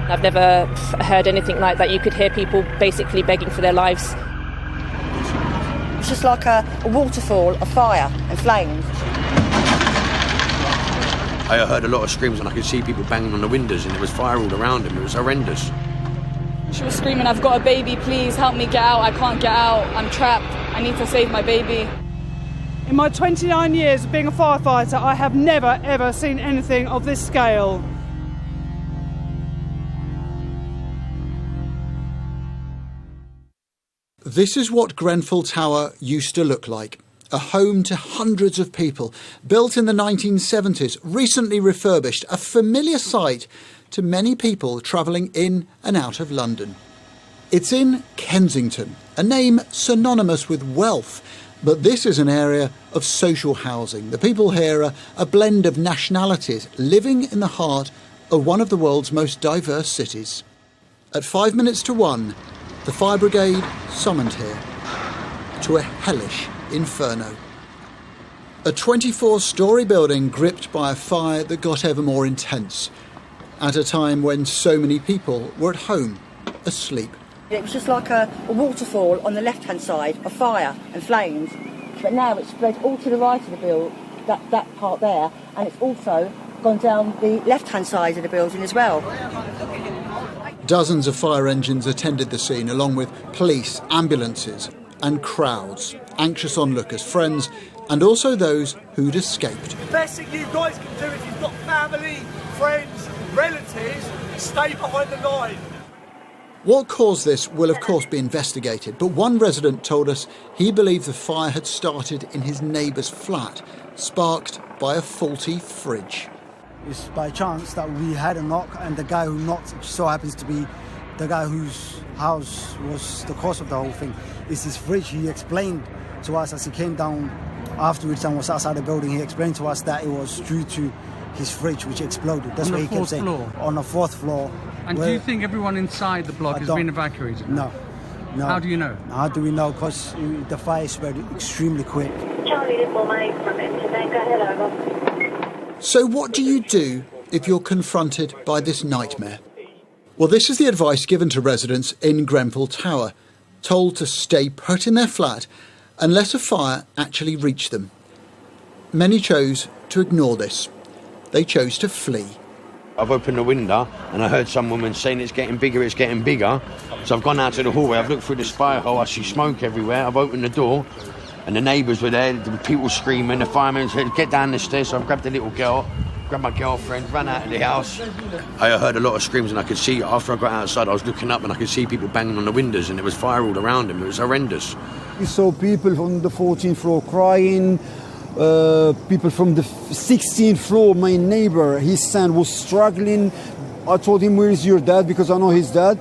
I've never heard anything like that. You could hear people basically begging for their lives. It's just like a waterfall of fire and flames. I heard a lot of screams and I could see people banging on the windows and there was fire all around him. It was horrendous. She was screaming, "I've got a baby, please help me get out. I can't get out. I'm trapped. I need to save my baby." In my 29 years of being a firefighter, I have never, ever seen anything of this scale. This is what Grenfell Tower used to look like. A home to hundreds of people, built in the 1970s, recently refurbished, a familiar sight to many people travelling in and out of London. It's in Kensington, a name synonymous with wealth, but this is an area of social housing. The people here are a blend of nationalities, living in the heart of one of the world's most diverse cities. At 5 minutes to 1, the fire brigade summoned here to a hellish inferno. A 24-storey building gripped by a fire that got ever more intense, at a time when so many people were at home, asleep. It was just like a waterfall on the left-hand side of fire and flames, but now it's spread all to the right of the building, that part there, and it's also gone down the left-hand side of the building as well. Dozens of fire engines attended the scene, along with police, ambulances and crowds, anxious onlookers, friends, and also those who'd escaped. The best thing you guys can do if you've got family, friends, relatives, stay behind the line. What caused this will of course be investigated, but one resident told us he believed the fire had started in his neighbour's flat, sparked by a faulty fridge. It's by chance that we had a knock, and the guy who knocked so happens to be the guy whose house was the cause of the whole thing. It's his fridge. He explained to us as he came down afterwards and was outside the building, he explained to us that it was due to his fridge which exploded. That's what he kept saying. On the fourth floor. And do you think everyone inside the block has been evacuated? No. How do you know? How do we know? Because the fire spread extremely quick. Charlie from Internet. Go ahead, over. So what do you do if you're confronted by this nightmare? Well, this is the advice given to residents in Grenfell Tower, told to stay put in their flat unless a fire actually reached them. Many chose to ignore this. They chose to flee. I've opened the window and I heard some woman saying it's getting bigger. So I've gone out to the hallway, I've looked through the spire hole, I see smoke everywhere. I've opened the door and the neighbours were there, the people screaming, the firemen said, "Get down the stairs." So I grabbed the little girl, grabbed my girlfriend, ran out of the house. I heard a lot of screams and I could see, after I got outside, I was looking up and I could see people banging on the windows and there was fire all around them. It was horrendous. We saw people from the 14th floor crying, people from the 16th floor, my neighbor, his son was struggling. I told him, "Where is your dad?" because I know his dad.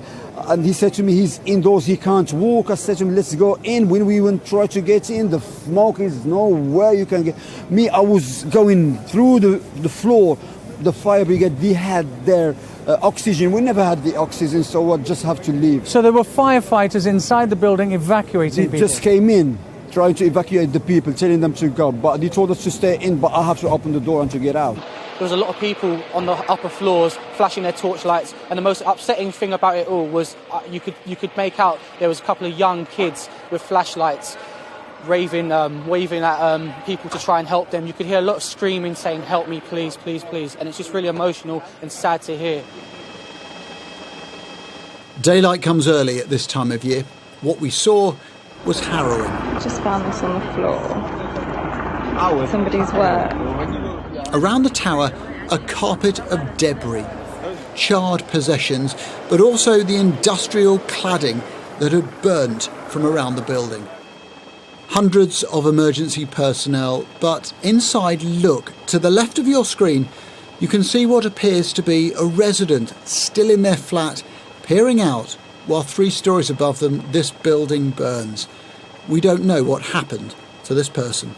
And he said to me, "He's indoors, he can't walk." I said to him, "Let's go in." When we went try to get in, the smoke is nowhere you can get. Me, I was going through the floor. The fire brigade, they had their oxygen. We never had the oxygen, so I just have to leave. So there were firefighters inside the building evacuating people? They just came in, trying to evacuate the people, telling them to go. But they told us to stay in, but I have to open the door and to get out. There was a lot of people on the upper floors flashing their torchlights, and the most upsetting thing about it all was you could make out there was a couple of young kids with flashlights waving at people to try and help them. You could hear a lot of screaming saying, "Help me, please, please, please," and it's just really emotional and sad to hear. Daylight comes early at this time of year. What we saw was harrowing. Just found this on the floor. Somebody's work. Around the tower, a carpet of debris, charred possessions, but also the industrial cladding that had burnt from around the building. Hundreds of emergency personnel, but inside, look, to the left of your screen, you can see what appears to be a resident still in their flat, peering out while 3 stories above them this building burns. We don't know what happened to this person.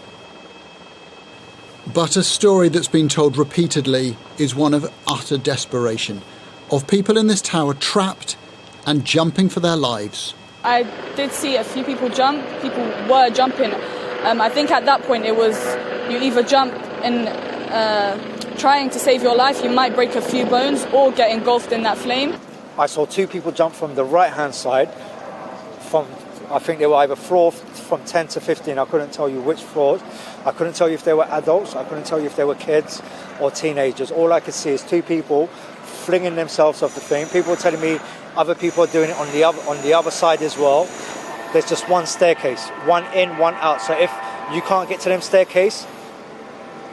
But a story that's been told repeatedly is one of utter desperation, of people in this tower trapped and jumping for their lives. I did see a few people jump. People were jumping. I think at that point it was you either jump in trying to save your life, you might break a few bones or get engulfed in that flame. I saw two people jump from the right-hand side, I think they were either floor from 10 to 15. I couldn't tell you which floors. I couldn't tell you if they were adults. I couldn't tell you if they were kids or teenagers. All I could see is two people flinging themselves off the thing. People were telling me other people are doing it on the other side as well. There's just one staircase, one in, one out. So if you can't get to them staircase,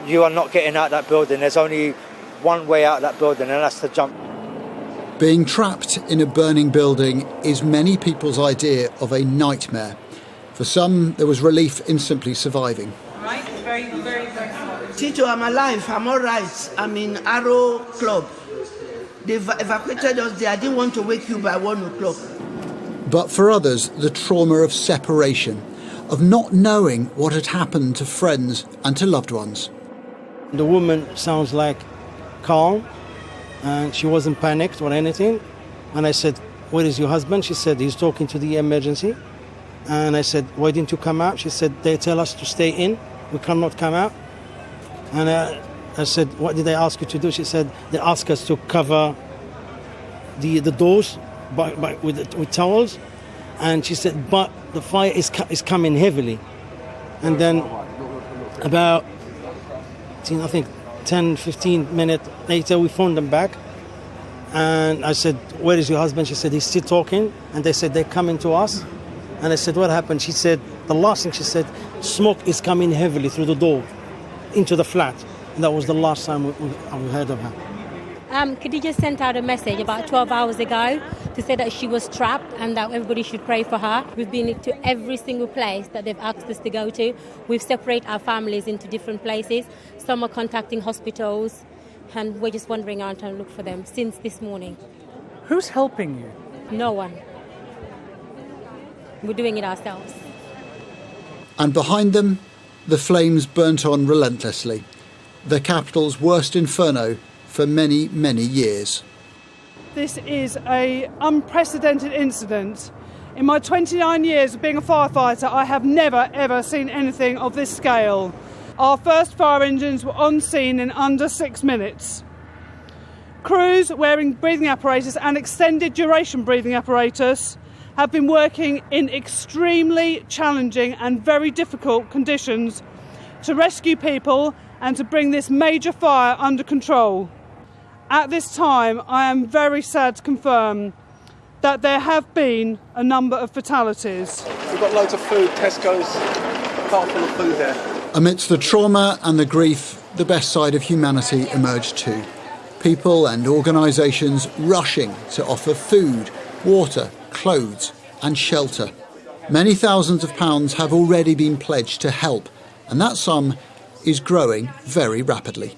you are not getting out that building. There's only one way out that building, and that's to jump. Being trapped in a burning building is many people's idea of a nightmare. For some, there was relief in simply surviving. Right? Very, very, very small. Tito, I'm alive. I'm all right. I'm in Arrow Club. They've evacuated us there. I didn't want to wake you by 1 o'clock. But for others, the trauma of separation, of not knowing what had happened to friends and to loved ones. The woman sounds like calm, and she wasn't panicked or anything. And I said, "Where is your husband?" She said, "He's talking to the emergency." And I said, "Why didn't you come out?" She said, "They tell us to stay in. We cannot come out." And I said, "What did they ask you to do?" She said, "They asked us to cover the doors with towels." And she said, "But the fire is coming heavily." And then about, I think, 10, 15 minutes later, we phoned them back. And I said, "Where is your husband?" She said, "He's still talking." And they said, "They're coming to us." And I said, "What happened?" She said, the last thing she said, "Smoke is coming heavily through the door into the flat." And that was the last time we heard of her. Khadija sent out a message about 12 hours ago to say that she was trapped and that everybody should pray for her. We've been to every single place that they've asked us to go to. We've separated our families into different places. Some are contacting hospitals, and we're just wandering around trying to look for them since this morning. Who's helping you? No one. We're doing it ourselves. And behind them, the flames burnt on relentlessly. The capital's worst inferno for many, many years. This is an unprecedented incident. In my 29 years of being a firefighter, I have never, ever seen anything of this scale. Our first fire engines were on scene in under 6 minutes. Crews wearing breathing apparatus and extended duration breathing apparatus have been working in extremely challenging and very difficult conditions to rescue people and to bring this major fire under control. At this time, I am very sad to confirm that there have been a number of fatalities. We've got loads of food, Tesco's, car full of food there. Amidst the trauma and the grief, the best side of humanity emerged too. People and organisations rushing to offer food, water, clothes and shelter. Many thousands of pounds have already been pledged to help, and that sum is growing very rapidly.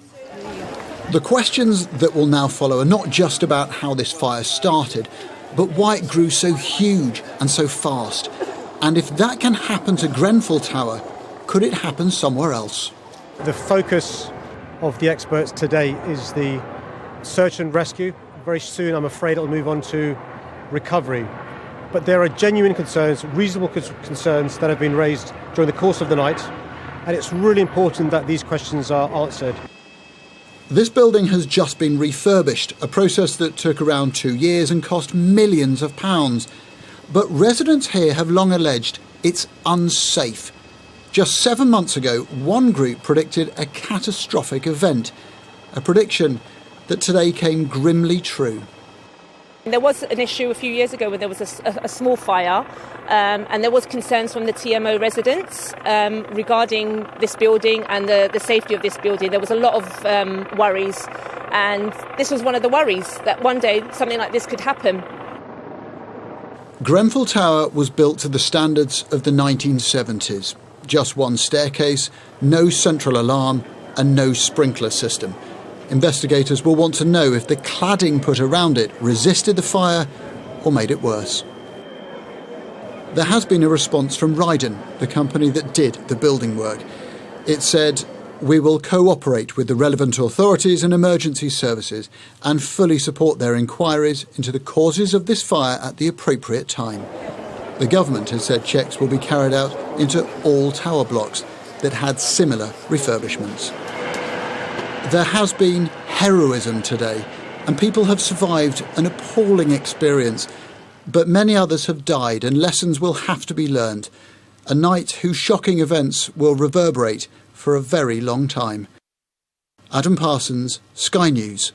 The questions that will now follow are not just about how this fire started, but why it grew so huge and so fast. And if that can happen to Grenfell Tower, could it happen somewhere else? The focus of the experts today is the search and rescue. Very soon, I'm afraid, it'll move on to recovery. But there are genuine concerns, reasonable concerns that have been raised during the course of the night, and it's really important that these questions are answered. This building has just been refurbished, a process that took around 2 years and cost millions of pounds. But residents here have long alleged it's unsafe. Just 7 months ago, one group predicted a catastrophic event, a prediction that today came grimly true. There was an issue a few years ago when there was a small fire, and there was concerns from the TMO residents regarding this building and the safety of this building. There was a lot of worries, and this was one of the worries, that one day something like this could happen. Grenfell Tower was built to the standards of the 1970s. Just one staircase, no central alarm and no sprinkler system. Investigators will want to know if the cladding put around it resisted the fire or made it worse. There has been a response from Ryden, the company that did the building work. It said, "We will cooperate with the relevant authorities and emergency services and fully support their inquiries into the causes of this fire at the appropriate time." The government has said checks will be carried out into all tower blocks that had similar refurbishments. There has been heroism today, and people have survived an appalling experience. But many others have died, and lessons will have to be learned. A night whose shocking events will reverberate for a very long time. Adam Parsons, Sky News.